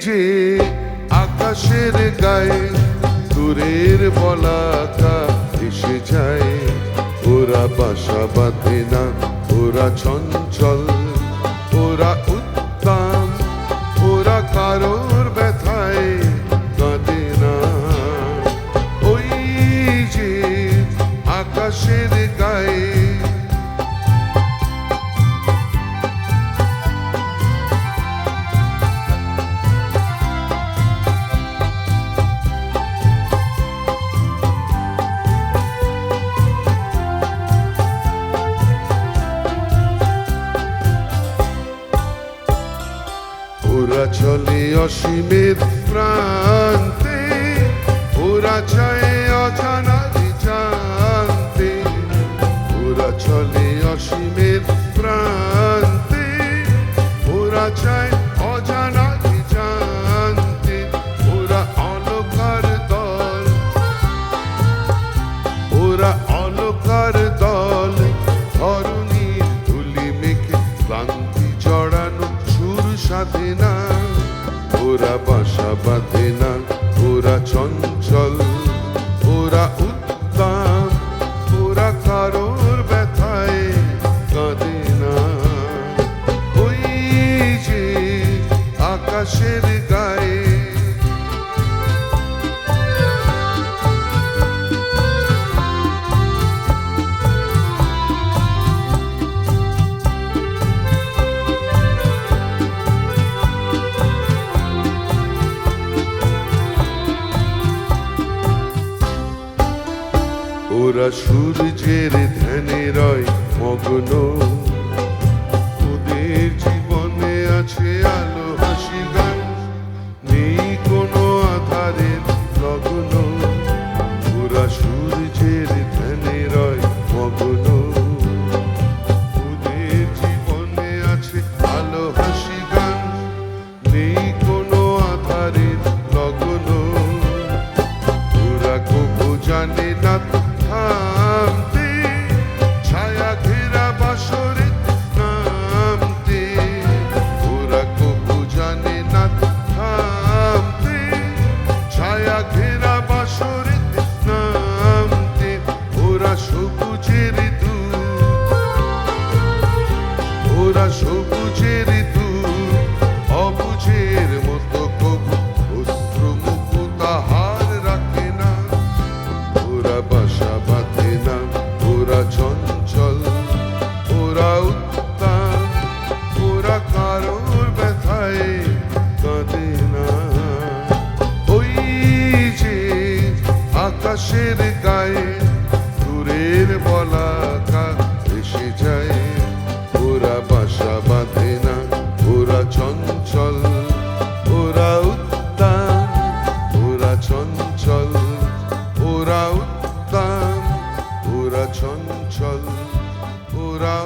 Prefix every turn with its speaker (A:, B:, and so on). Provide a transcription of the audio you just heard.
A: যে আকাশের গায়ে দূরের বলাকা এসে যায়, ওরা বাসা বাঁধে না, ওরা চঞ্চল, ওরা উত্তম, ওরা কারোর ব্যথায় কাঁদে না। ওই যে আকাশের গায়ে ওরা চলে অসীমের প্রান্তে, ওরা চায় অজানার জানতে, ওরা চলে অসীমের প্রান্তে, ওরা চায় অজানার জানতে। ওরা অলকার দল, ওরা অলকার দল, ধরণীর ধুলি মেখে ক্লান্তি জড়ানো সুর সাধে না, ওরা বাসা বাঁধে না, ওরা চঞ্চল, ওরা উত্তম, ওরা কারোর ব্যথায় কাঁদে না। ওই যে আকাশের গায়ে ওরা সূর্যের ধ্যানে রয় মগ্ন, ওদের জীবনে আছে আলো হাসি গান, নেই কোনো আধারের লগ্ন। ওরা সূর্যের ধ্যানে রয় মগ্ন, ওদের জীবনে আছে আলো হাসি গান, নেই কোনো আধারের লগ্ন। ওরা কবু জানে না থামতে, ছায়া ঘেরা বাসরে নামতে, ওরা কবু জানে না থামতে, ছায়া ঘেরা বাসরে নামতে। ওরা সবুজের দূত, ওরা সবুজের দূত, অবুঝের মতো কবু অস্ত্র মুকুট হার রাখে না। ওরা বাসা বাঁধে না, ওরা চঞ্চল, ওরা উত্তম, ওরা কারোর ব্যথায় কাঁদে না। ওই যে আকাশের গায়ে দূরের বলাকা এসে যায়, ওরা বাসা বাঁধে না, ওরা চঞ্চল, ওরা উত্তম, ওরা চঞ্চল, ওরা উত্তম, ওরা চঞ্চল, ওরা